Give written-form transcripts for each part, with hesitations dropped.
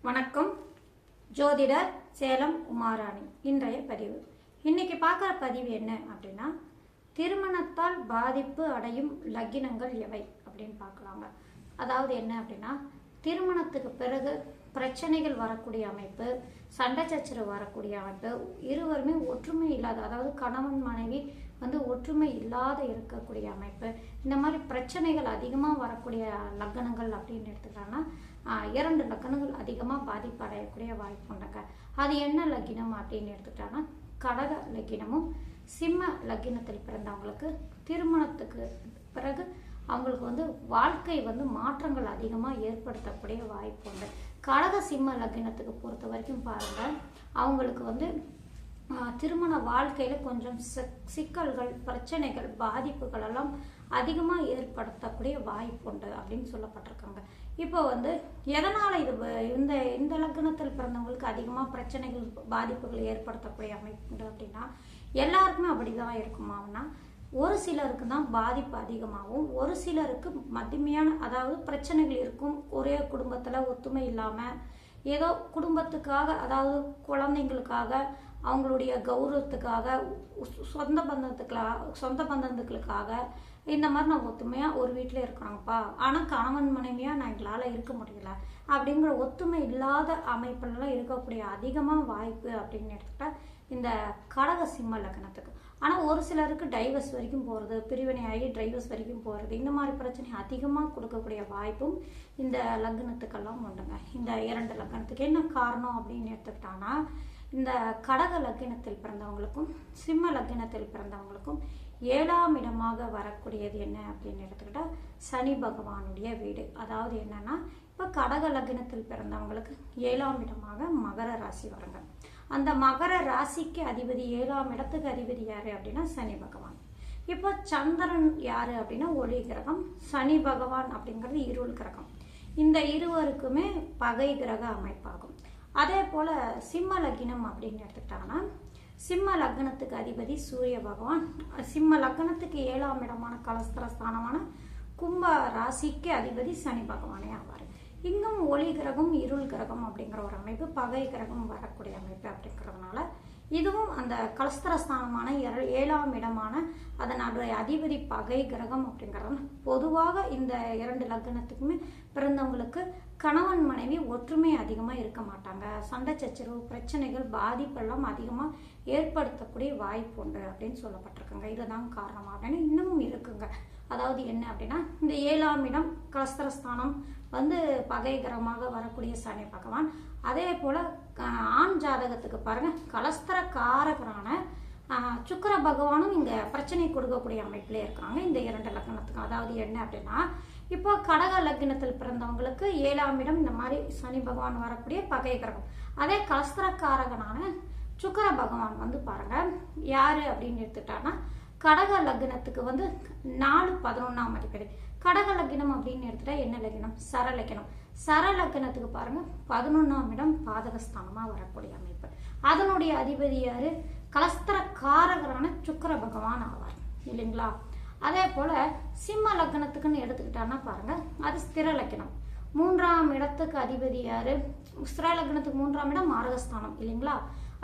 வணக்கம். ஜோதிடர் சேலம் உமாராணி. இன்றைய பதிவு. இன்னைக்கு பார்க்குற பதிவு என்ன அப்படின்னா, திருமணத்தால் பாதிப்பு அடையும் லக்கினங்கள் எவை அப்படின்னு பார்க்கலாங்க. அதாவது என்ன அப்படின்னா, திருமணத்துக்கு பிறகு பிரச்சனைகள் வரக்கூடிய அமைப்பு, சண்டை சச்சரவு வரக்கூடிய அமைப்பு, இருவருமே ஒற்றுமை இல்லாத, அதாவது கணவன் மனைவி ஒற்றுமை இல்லாத இருக்கக்கூடிய அமைப்பு, இந்த மாதிரி பிரச்சனைகள் அதிகமாக வரக்கூடிய லக்னங்கள் அப்படின்னு எடுத்துக்கிட்டோம்னா 2 லக்னங்கள் அதிகமாக பாதிப்பு அடையக்கூடிய வாய்ப்பு உண்டுங்க. அது என்ன லக்கினம் அப்படின்னு எடுத்துக்கிட்டோம்னா, கடக லக்கினமும் சிம்ம லக்கினத்தில் பிறந்தவங்களுக்கு திருமணத்துக்கு பிறகு அவங்களுக்கு வாழ்க்கை மாற்றங்கள் அதிகமாக ஏற்படுத்தக்கூடிய வாய்ப்பு உண்டு. கடக சிம்ம லக்கினத்துக்கு பொறுத்த வரைக்கும் பாருங்கள், அவங்களுக்கு திருமண வாழ்க்கையில் கொஞ்சம் சிக்கல்கள், பிரச்சனைகள், பாதிப்புகள் எல்லாம் அதிகமாக ஏற்படுத்தக்கூடிய வாய்ப்பு உண்டு அப்படின்னு சொல்லப்பட்டிருக்காங்க. இப்போ எதனால் இது இந்த லக்னத்தில் பிறந்தவங்களுக்கு அதிகமாக பிரச்சனைகள், பாதிப்புகள் ஏற்படுத்தக்கூடிய அமைப்பு உண்டு அப்படின்னா, எல்லாருக்குமே அப்படிதான் இருக்குமானா, ஒரு சிலருக்கு தான் பாதிப்பு அதிகமாகவும், ஒரு சிலருக்கு மத்திமையான, அதாவது பிரச்சனைகள் இருக்கும். ஒரே குடும்பத்தில் ஒத்துமை இல்லாமல் ஏதோ குடும்பத்துக்காக, அதாவது குழந்தைங்களுக்காக, அவங்களுடைய கௌரவத்துக்காக, சொந்த பந்தத்துக்களுக்காக இந்த மாதிரி நான் ஒத்துமையாக ஒரு வீட்டில் இருக்கிறாங்கப்பா, ஆனால் கணவன் மனைவியாக நான் எங்களால் இருக்க முடியல அப்படிங்கிற ஒத்துமை இல்லாத அமைப்புலாம் இருக்கக்கூடிய அதிகமாக வாய்ப்பு அப்படின்னு எடுத்துக்கிட்டா இந்த கடக சிம்ம லக்னத்துக்கு. ஆனால் ஒரு சிலருக்கு டைவர்ஸ் வரைக்கும் போகிறது, பிரிவினை ஆகி டைவர்ஸ் வரைக்கும் போகிறது, இந்த மாதிரி பிரச்சனை அதிகமாக கொடுக்கக்கூடிய வாய்ப்பும் இந்த லக்னத்துக்கெல்லாம் உண்டுங்க. இந்த 2 லக்னத்துக்கு என்ன காரணம் அப்படின்னு எடுத்துக்கிட்டாங்கன்னா, இந்த கடக லக்கினத்தில் பிறந்தவங்களுக்கும் சிம்ம லக்கினத்தில் பிறந்தவங்களுக்கும் 7ஆம் இடமாக வரக்கூடியது என்ன அப்படின்னு எடுத்துக்கிட்டா சனி பகவானுடைய வீடு. அதாவது என்னன்னா, இப்போ கடக லக்கினத்தில் பிறந்தவங்களுக்கு 7ஆம் இடமாக மகர ராசி வருங்க. அந்த மகர ராசிக்கு அதிபதி, 7ஆம் இடத்துக்கு அதிபதி யாரு அப்படின்னா சனி பகவான். இப்போ சந்திரன் யாரு அப்படின்னா ஒளி கிரகம், சனி பகவான் அப்படிங்கிறது இருள் கிரகம். இந்த இருவருக்குமே பகை கிரக அமைப்பாகும். அதே போல சிம்ம லக்னம் அப்படின்னு எடுத்துக்கிட்டாங்கன்னா, சிம்ம லக்னத்துக்கு அதிபதி சூரிய பகவான், சிம்ம லக்னத்துக்கு 7ஆம் இடமான கலஸ்திர ஸ்தானமான கும்ப ராசிக்கு அதிபதி சனி பகவானே ஆவார். இங்கும் ஒளி கிரகம், இருள் கிரகம் அப்படிங்கிற ஒரு அமைப்பு, பகை கிரகம் வரக்கூடிய அமைப்பு அப்படிங்கிறதுனால இதுவும் அந்த கலஸ்திரஸ்தானமான 7ஆம் இடமான அதனுடைய அதிபதி பகை கிரகம் அப்படிங்கிறது. பொதுவாக இந்த 2 லக்னத்துக்குமே பிறந்தவங்களுக்கு கணவன் மனைவி ஒற்றுமை அதிகமாக இருக்க மாட்டாங்க. சண்டை சச்சரவு, பிரச்சனைகள், பாதிப்பெல்லாம் அதிகமாக ஏற்படுத்தக்கூடிய வாய்ப்பு உண்டு அப்படின்னு சொல்லப்பட்டிருக்குங்க. இதுதான் காரணம் அப்படின்னு இன்னமும் இருக்குங்க. அதாவது என்ன அப்படின்னா, இந்த 7ஆம் இடம் கலஸ்திரஸ்தானம் பகை கிரகமாக வரக்கூடிய சனி பகவான். அதே போல ஆண் ஜாதகத்துக்கு பாருங்க, கலஸ்திர காரகரான சுக்கிர பகவானும் இங்க பிரச்சனை கொடுக்கக்கூடிய அமைப்பிலே இருக்காங்க இந்த 2 லக்னத்துக்கும். அதாவது என்ன அப்படின்னா, இப்போ கடக லக்னத்தில் பிறந்தவங்களுக்கு 7ஆம் இடம் இந்த மாதிரி சனி பகவான் வரக்கூடிய பகை கிரகம். அதே கலஸ்திர காரகனான சுக்கிர பகவான் பாருங்க யாரு அப்படின்னு எடுத்துட்டான்னா, கடக லக்னத்துக்கு 4-11ஆம் அதிபதி. கடக லக்னம் அப்படின்னு எடுத்துட்டா என்ன லக்னம்? சரலக்னம். சரலக்னத்துக்கு பாருங்க 11ஆம் இடம் பாதகஸ்தானமா வரக்கூடிய அமைப்பு. அதனுடைய அதிபதி யாரு? கலஸ்திர காரகரான சுக்கிர பகவான் ஆவார் இல்லைங்களா? அதே போல சிம்ம லக்னத்துக்குன்னு எடுத்துக்கிட்டான்னா பாருங்க, அது ஸ்திர லக்னம். 3ஆம் இடத்துக்கு அதிபதி யாரு? ஸ்திர லக்னத்துக்கு 3ஆம் இடம் மாரகஸ்தானம் இல்லைங்களா?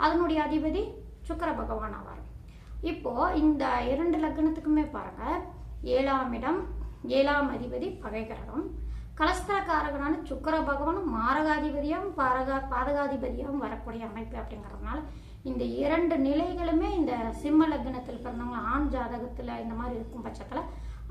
அதனுடைய அதிபதி சுக்கிர பகவான் ஆவார். இப்போ இந்த 2 லக்னத்துக்குமே பாருங்க, 7ஆம் இடம், 7ஆம் அதிபதி பகை கிரகம், கலஸ்திரக்காரகனான சுக்கிர பகவானும் மாரகாதிபதியாகவும் பாதகாதிபதியாகவும் வரக்கூடிய அமைப்பு அப்படிங்கிறதுனால இந்த 2 நிலைகளுமே இந்த சிம்ம லக்னத்தில் பிறந்தவங்க ஆண் ஜாதகத்துல இந்த மாதிரி இருக்கும் பட்சத்துல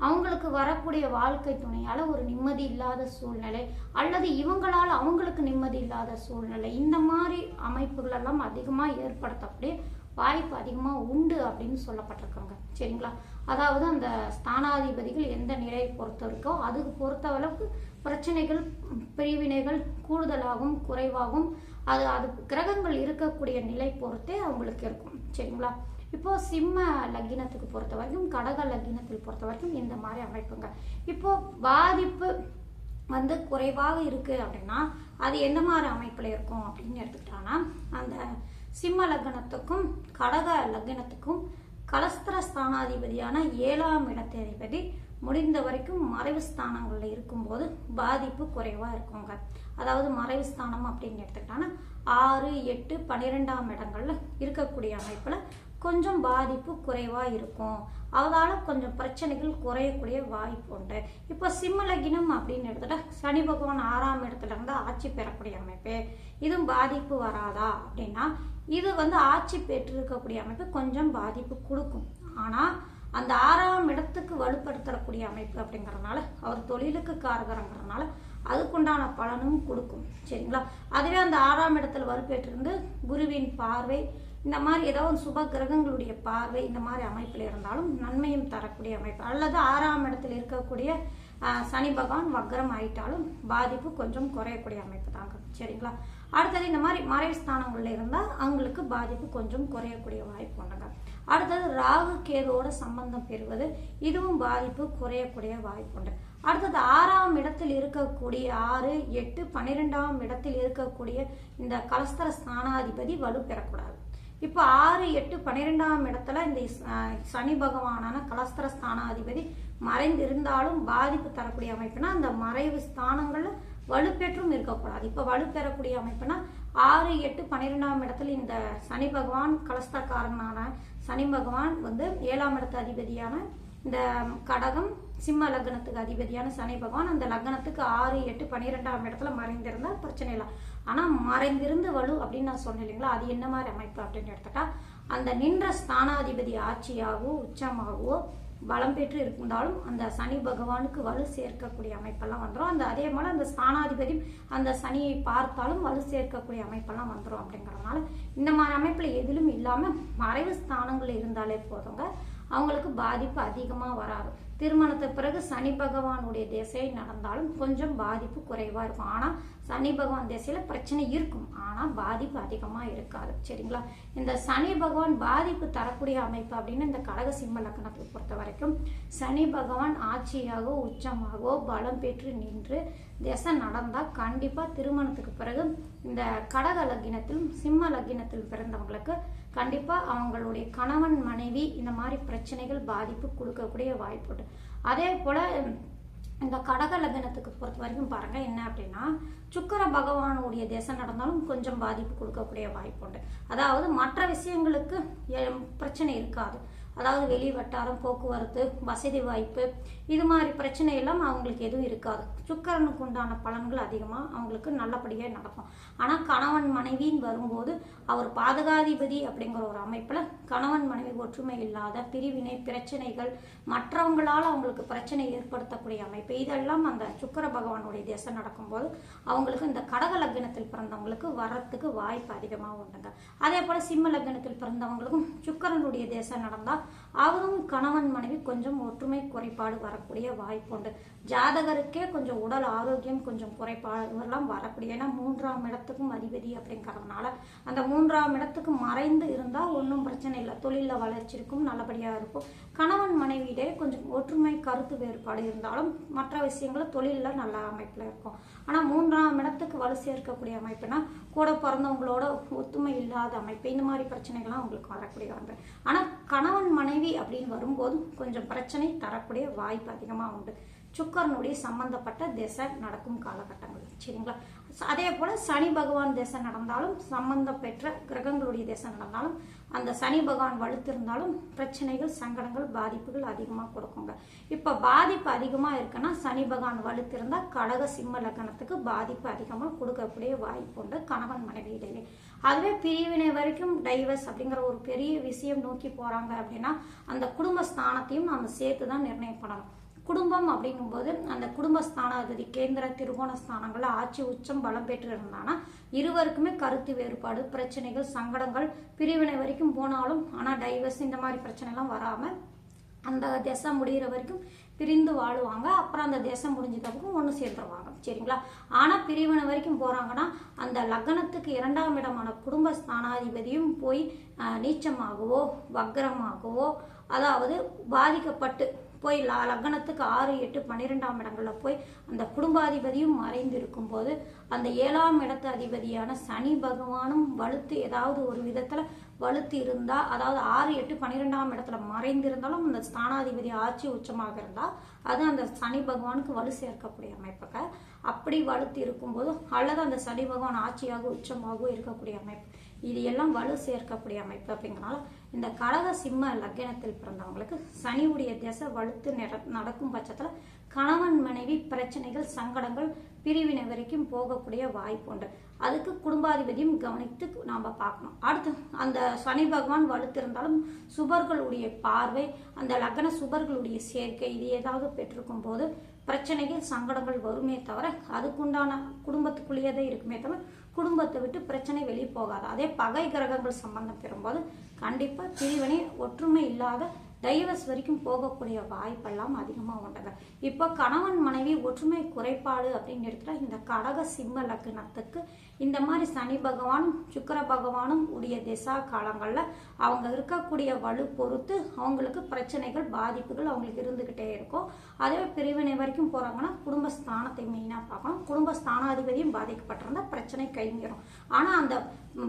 அவங்களுக்கு வரக்கூடிய வாழ்க்கை துணையால ஒரு நிம்மதி இல்லாத சூழ்நிலை, அல்லது இவங்களால அவங்களுக்கு நிம்மதி இல்லாத சூழ்நிலை, இந்த மாதிரி அமைப்புகள் எல்லாம் அதிகமா ஏற்படுத்தக்கூடிய வாய்ப்பு அதிகமாக உண்டு அப்படின்னு சொல்லப்பட்டிருக்காங்க. சரிங்களா? அதாவது அந்த ஸ்தானாதிபதிகள் எந்த நிலையை பொறுத்த இருக்கோ அதுக்கு பொறுத்த அளவுக்கு பிரச்சனைகள், பிரிவினைகள் கூடுதலாகவும் குறைவாகவும் அது கிரகங்கள் இருக்கக்கூடிய நிலை பொறுத்தே அவங்களுக்கு இருக்கும். சரிங்களா? இப்போ சிம்ம லக்னத்துக்கு பொறுத்த வரைக்கும், கடக லக்னத்தில் பொறுத்த வரைக்கும் இந்த மாதிரி அமைப்புங்க. இப்போ பாதிப்பு குறைவாக இருக்கு அப்படின்னா அது எந்த மாதிரி அமைப்புல இருக்கும் அப்படின்னு எடுத்துக்கிட்டாங்கன்னா, அந்த சிம்ம லக்னத்துக்கும் கடக லக்னத்துக்கும் கலஸ்திர ஸ்தானாதிபதியான 7ஆம் இடத்ததிபதி முடிந்த வரைக்கும் மறைவு ஸ்தானங்களில் இருக்கும்போது பாதிப்பு குறைவாக இருக்குங்க. அதாவது மறைவு ஸ்தானம் அப்படின்னு எடுத்துக்கிட்டாங்கன்னா 6, 8, 12ஆம் இடங்கள்ல இருக்கக்கூடிய அமைப்பில் கொஞ்சம் பாதிப்பு குறைவாக இருக்கும். அதனால கொஞ்சம் பிரச்சனைகள் குறையக்கூடிய வாய்ப்பு உண்டு. இப்போ சிம்ம லக்னம் அப்படின்னு எடுத்துட்டா சனி பகவான் 6ஆம் இடத்துல இருந்து ஆட்சி பெறக்கூடிய அமைப்பு. இதுவும் பாதிப்பு வராதா அப்படின்னா இது ஆட்சி பெற்று இருக்கக்கூடிய அமைப்பு கொஞ்சம் பாதிப்பு கொடுக்கும். ஆனால் அந்த 6ஆம் இடத்துக்கு வலுப்படுத்தக்கூடிய அமைப்பு அப்படிங்கிறதுனால அவர் தொழிலுக்கு காரகரங்கிறதுனால அதுக்குண்டான பலனும் கொடுக்கும். சரிங்களா? அதுவே அந்த 6ஆம் இடத்துல வலுப்பெற்றிருந்து குருவின் பார்வை, இந்த மாதிரி ஏதாவது சுப கிரகங்களுடைய பார்வை இந்த மாதிரி அமைப்பில் இருந்தாலும் நன்மையும் தரக்கூடிய அமைப்பு. அல்லது 6ஆம் இடத்துல இருக்கக்கூடிய சனி பகவான் வக்ரம் ஆயிட்டாலும் பாதிப்பு கொஞ்சம் குறையக்கூடிய அமைப்பு தாங்க. சரிங்களா? அடுத்தது இந்த மாதிரி மறைவு ஸ்தானங்கள்ல இருந்தால் அவங்களுக்கு பாதிப்பு கொஞ்சம் குறையக்கூடிய வாய்ப்பு உண்டுங்க. அடுத்தது ராகு கேதுவோட சம்பந்தம் பெறுவது, இதுவும் பாதிப்பு குறையக்கூடிய வாய்ப்பு உண்டு. அடுத்தது 6ஆம் இடத்தில் இருக்கக்கூடிய 6, 8, 12ஆம் இடத்தில் இருக்கக்கூடிய இந்த கலஸ்தர ஸ்தானாதிபதி வலு பெறக்கூடாது. இப்போ 6, 8, 12ஆம் இடத்துல இந்த சனி பகவானான கலஸ்தர ஸ்தானாதிபதி மறைந்திருந்தாலும் பாதிப்பு தரக்கூடிய அமைப்புனா அந்த மறைவு ஸ்தானங்கள்ல வலுப்பெற்றும் இருக்கக்கூடாது. இப்போ வலுப்பெறக்கூடிய அமைப்புனா 6, 8, 12ஆம் இடத்துல இந்த சனி பகவான் கலஸ்தரக்காரனான சனி பகவான் 7ஆம் இடத்து அதிபதியான இந்த கடகம் சிம்ம லக்னத்துக்கு அதிபதியான சனி பகவான் அந்த லக்னத்துக்கு 6, 8, 12ஆம் இடத்துல மறைந்திருந்தா பிரச்சனை இல்லை. ஆனால் மறைந்திருந்து வலு அப்படின்னு நான் சொன்னேன் இல்லைங்களா, அது என்ன மாதிரி அமைப்பு அப்படின்னு எடுத்துட்டா அந்த நின்ற ஸ்தானாதிபதி ஆட்சியாகவோ உச்சமாகவோ பலம் பெற்று இருந்தாலும் அந்த சனி பகவானுக்கு வலு சேர்க்கக்கூடிய அமைப்பெல்லாம் வந்துடும். அதே போல அந்த ஸ்தானாதிபதி அந்த சனியை பார்த்தாலும் வலு சேர்க்கக்கூடிய அமைப்பெல்லாம் வந்துடும். அப்படிங்கிறதுனால இந்த மாதிரி அமைப்புல எதிலும் இல்லாம மறைவு ஸ்தானங்கள் இருந்தாலே போதுங்க, அவங்களுக்கு பாதிப்பு அதிகமாக வராது. திருமணத்துக்கு பிறகு சனி பகவானுடைய திசை நடந்தாலும் கொஞ்சம் பாதிப்பு குறைவா இருக்கும். ஆனா சனி பகவான் திசையில பிரச்சனை இருக்கும், ஆனா பாதிப்பு அதிகமா இருக்காது. சரிங்களா? இந்த சனி பகவான் பாதிப்பு தரக்கூடிய அமைப்பு அப்படின்னு இந்த கடக சிம்ம லக்னத்தை பொறுத்த வரைக்கும் சனி பகவான் ஆட்சியாகவோ உச்சமாகவோ பலம் பெற்று நின்று திசை நடந்தா கண்டிப்பா திருமணத்துக்கு பிறகு இந்த கடக லக்னத்திலும் சிம்ம லக்னத்தில் பிறந்தவங்களுக்கு கண்டிப்பா அவங்களுடைய கணவன் மனைவி இந்த மாதிரி பிரச்சனைகள் பாதிப்பு கொடுக்கக்கூடிய வாய்ப்பு உண்டு. அதே போல இந்த கடக லக்னத்துக்கு பொறுத்த வரைக்கும் பாருங்க என்ன அப்படின்னா சுக்கிர பகவானுடைய திசை நடந்தாலும் கொஞ்சம் பாதிப்பு கொடுக்கக்கூடிய வாய்ப்பு உண்டு. அதாவது மற்ற விஷயங்களுக்கு பிரச்சனை இருக்காது. அதாவது வெளி வட்டாரம், போக்குவரத்து, வசதி வாய்ப்பு இது மாதிரி பிரச்சனை எல்லாம் அவங்களுக்கு எதுவும் இருக்காது. சுக்கிரனுக்கு உண்டான பலன்கள் அதிகமாக அவங்களுக்கு நல்லபடியாக நடக்கும். ஆனால் கணவன் மனைவின்னு வரும்போது அவர் பாதகாதிபதி அப்படிங்கிற ஒரு அமைப்பில் கணவன் மனைவி ஒற்றுமை இல்லாத பிரிவினை பிரச்சனைகள் மற்றவங்களால் அவங்களுக்கு பிரச்சனை ஏற்படுத்தக்கூடிய அமைப்பு இதெல்லாம் அந்த சுக்கிர பகவானுடைய திசை நடக்கும்போது அவங்களுக்கு இந்த கடக லக்னத்தில் பிறந்தவங்களுக்கு வர்றதுக்கு வாய்ப்பு அதிகமாக உண்டுங்க. அதே போல் சிம்ம லக்னத்தில் பிறந்தவங்களுக்கும் சுக்கிரனுடைய திசை நடந்தால் அவரும் கணவன் மனைவி கொஞ்சம் ஒற்றுமை குறைபாடு வரக்கூடிய வாய்ப்பு உண்டு. ஜாதகருக்கே கொஞ்சம் உடல் ஆரோக்கியம் கொஞ்சம் குறைபாடு எல்லாம் வரக்கூடிய, ஏன்னா 3ஆம் இடத்துக்கும் அதிபதி அப்படிங்கிறதுனால அந்த 3ஆம் இடத்துக்கு மறைந்து இருந்தா ஒன்றும் பிரச்சனை இல்லை, தொழில வளர்ச்சி இருக்கும், நல்லபடியா இருக்கும். கணவன் மனைவியிலே கொஞ்சம் ஒற்றுமை கருத்து வேறுபாடு இருந்தாலும் மற்ற விஷயங்கள் தொழில நல்ல அமைப்புல இருக்கும். ஆனா 3ஆம் இடத்துக்கு வலு சேர்க்கக்கூடிய அமைப்புனா கூட பிறந்தவங்களோட ஒத்துமை இல்லாத அமைப்பு இந்த மாதிரி பிரச்சனைகள்லாம் உங்களுக்கு வரக்கூடிய அமைப்பு. ஆனா கணவன் மனைவி அப்படின்னு வரும்போது கொஞ்சம் பிரச்சனை தரக்கூடிய வாய்ப்பு அதிகமா உண்டு சுக்கரனுடைய சம்பந்தப்பட்ட திசை நடக்கும் காலகட்டங்கள். சரிங்களா? அதே போல சனி பகவான் திசை நடந்தாலும் சம்பந்தம் பெற்ற கிரகங்களுடைய திசை நடந்தாலும் அந்த சனி பகவான் வலுத்திருந்தாலும் பிரச்சனைகள் சங்கடங்கள் பாதிப்புகள் அதிகமாக கொடுக்குங்க. இப்ப பாதிப்பு அதிகமா இருக்குன்னா சனி பகவான் வலுத்திருந்தா கடக சிம்ம லக்னத்துக்கு பாதிப்பு அதிகமாக கொடுக்கக்கூடிய வாய்ப்பு உண்டு கணவன் மனைவி இடையே. அதுவே பிரிவினை வரைக்கும் டைவர்ஸ் அப்படிங்கிற ஒரு பெரிய விஷயம் நோக்கி போறாங்க அப்படின்னா அந்த குடும்ப ஸ்தானத்தையும் நம்ம சேர்த்து தான் நிர்ணயம் பண்ணணும். குடும்பம் அப்படிங்கும்போது அந்த குடும்ப ஸ்தானாதிபதி கேந்திர திருகோண ஸ்தானங்கள்ல ஆட்சி உச்சம் பலம் பெற்று இருந்தானா இருவருக்குமே கருத்து வேறுபாடு பிரச்சனைகள் சங்கடங்கள் பிரிவினை வரைக்கும் போனாலும் ஆனா டைவர்ஸ் இந்த மாதிரி பிரச்சனை எல்லாம் வராம அந்த திசை முடிகிற வரைக்கும் பிரிந்து வாழுவாங்க. அப்புறம் அந்த தேசம் முடிஞ்சதுக்கும் ஒன்று சேர்ந்துருவாங்க. சரிங்களா? ஆனா பிரிவினை வரைக்கும் போறாங்கன்னா அந்த லக்னத்துக்கு 2ஆம் இடமான குடும்ப ஸ்தானாதிபதியும் போய் நீச்சமாகவோ வக்ரமாகவோ அதாவது பாதிக்கப்பட்டு போய் லக்னத்துக்கு 6, 8, 12ஆம் இடங்கள்ல போய் அந்த குடும்பாதிபதியும் மறைந்து இருக்கும்போது அந்த 7ஆம் இடத்து அதிபதியான சனி பகவானும் வலுத்து ஏதாவது ஒரு விதத்துல வலுத்து இருந்தா, அதாவது 6, 8, 12ஆம் இடத்துல மறைந்திருந்தாலும் அந்த ஸ்தானாதிபதி ஆட்சி உச்சமாக இருந்தா அது அந்த சனி பகவானுக்கு வலு சேர்க்கக்கூடிய அமைப்புக. அப்படி வலுத்து இருக்கும்போது அல்லது அந்த சனி பகவான் ஆட்சியாக உச்சமாக இருக்கக்கூடிய அமைப்பு, இது எல்லாம் வலு சேர்க்கக்கூடிய அமைப்பு. அப்படிங்கிறனால இந்த கடக சிம்ம லக்னத்தில் பிறந்தவங்களுக்கு சனியுடைய திசை வலுத்து நடக்கும் பட்சத்துல கணவன் மனைவி பிரச்சனைகள், சங்கடங்கள், பிரிவினை வரைக்கும் போகக்கூடிய வாய்ப்பு உண்டு. அதுக்கு குடும்பாதிபதியும் கவனித்து நாம பார்க்கணும். அடுத்து அந்த சனி பகவான் வலுத்திருந்தாலும் சுபர்களுடைய பார்வை, அந்த லக்ன சுபர்களுடைய சேர்க்கை, இது ஏதாவது பெற்றிருக்கும் போது பிரச்சனைகள், சங்கடங்கள் வருமே தவிர அதுக்குண்டான குடும்பத்துக்குள்ளேயே இருக்குமே தவிர குடும்பத்தை விட்டு பிரச்சனை வெளியே போகாது. அதே பகை கிரகங்கள் சம்பந்தம் பெறும்போது கண்டிப்பா பிரிவினை, ஒற்றுமை இல்லாத டைவர்ஸ் வரைக்கும் போகக்கூடிய வாய்ப்பெல்லாம் அதிகமாக உண்டுங்க. இப்போ கணவன் மனைவி ஒற்றுமை குறைபாடு அப்படின்னு இருக்கிற இந்த கடக சிம்ம லக்னத்துக்கு இந்த மாதிரி சனி பகவானும் சுக்கிர பகவானும் உடைய திசா காலங்கள்ல அவங்க இருக்கக்கூடிய வலு பொறுத்து அவங்களுக்கு பிரச்சனைகள், பாதிப்புகள் அவங்களுக்கு இருந்துகிட்டே இருக்கும். அதே பிரிவினை வரைக்கும் போறாங்கன்னா குடும்பஸ்தானத்தை மெயினா பார்க்கணும். குடும்பஸ்தானாதிபதியும் பாதிக்கப்பட்டிருந்தா பிரச்சனை கைமீறும். ஆனா அந்த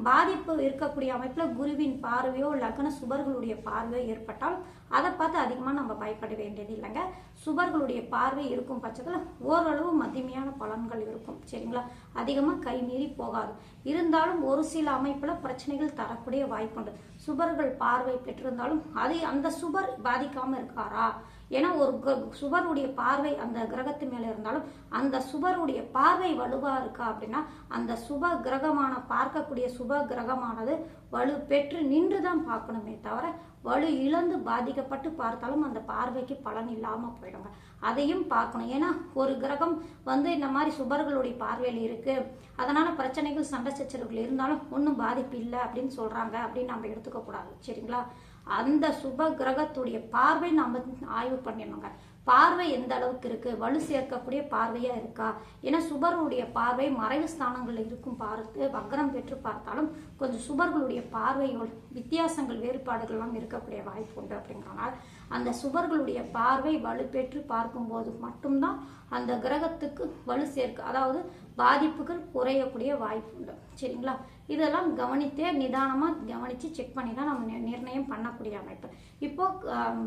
பாதிப்பு இருக்கக்கூடிய அமைப்புல குருவின் பார்வையோ லக்ன சுபர்களுடைய பார்வையோ ஏற்பட்டால் அதை பார்த்து அதிகமாக நம்ம பயப்பட வேண்டியது இல்லைங்க. சுபர்களுடைய பார்வை இருக்கும் பட்சத்தில் ஓரளவு மத்தியமையான பலன்கள் இருக்கும். சரிங்களா? அதிகமாக கைமீறி போகாது. இருந்தாலும் ஒரு சில அமைப்புல பிரச்சனைகள் தரக்கூடிய வாய்ப்புண்டு. சுபர்கள் பார்வை பெற்றிருந்தாலும் அது அந்த சுபர் பாதிக்காம இருக்காரா? ஏன்னா ஒரு சுபருடைய பார்வை அந்த கிரகத்து மேல இருந்தாலும் அந்த சுபருடைய பார்வை வலுவா இருக்கா அப்படின்னா அந்த சுப கிரகமான பார்க்கக்கூடிய சுப கிரகமானது வலு பெற்று நின்றுதான் பார்க்கணுமே தவிர வலு இழந்து பாதிக்கப்பட்டு பார்த்தாலும் அந்த பார்வைக்கு பலன் இல்லாம போயிடுங்க. அதையும் பார்க்கணும். ஏன்னா ஒரு கிரகம் இந்த மாதிரி சுபர்களுடைய பார்வையில் இருக்கு, அதனால பிரச்சனைகள், சண்டை சச்சரவுகள் இருந்தாலும் ஒன்றும் பாதிப்பு இல்லை அப்படின்னு சொல்றாங்க அப்படின்னு நம்ம எடுத்துக்க கூடாது. சரிங்களா? அந்த சுப கிரகத்துடைய பார்வை நாம ஆய்வு பண்ணிடணுங்க. பார்வை எந்த அளவுக்கு இருக்கு, வலு சேர்க்கக்கூடிய பார்வையா இருக்கா? ஏன்னா சுபர்களுடைய பார்வை மறைவு ஸ்தானங்கள்ல இருக்கும் பார்த்து வக்ரம் பெற்று பார்த்தாலும் கொஞ்சம் சுபர்களுடைய பார்வையோட வித்தியாசங்கள், வேறுபாடுகள்லாம் இருக்கக்கூடிய வாய்ப்பு உண்டு. அப்படிங்கிறனால அந்த சுபர்களுடைய பார்வை வலு பெற்று பார்க்கும்போது மட்டும்தான் அந்த கிரகத்துக்கு வலு சேர்க்க, அதாவது பாதிப்புகள் குறையக்கூடிய வாய்ப்பு உண்டு. சரிங்களா? இதெல்லாம் கவனித்தே நிதானமா கவனிச்சு செக் பண்ணி தான் நம்ம நிர்ணயம் பண்ணக்கூடிய அமைப்பு. இப்போ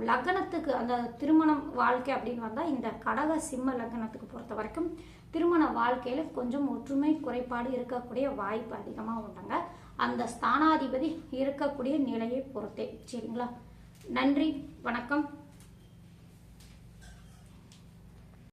லக்னத்துக்கு அந்த திருமணம் வாழ்க்கை அப்படின்னு வந்தா இந்த கடக சிம்ம லக்னத்துக்கு பொறுத்த வரைக்கும் திருமண வாழ்க்கையில கொஞ்சம் ஒற்றுமை குறைபாடு இருக்கக்கூடிய வாய்ப்பு அதிகமா உண்டுங்க. அந்த ஸ்தானாதிபதி இருக்கக்கூடிய நிலையை பொறுத்தே. சரிங்களா? நன்றி, வணக்கம்.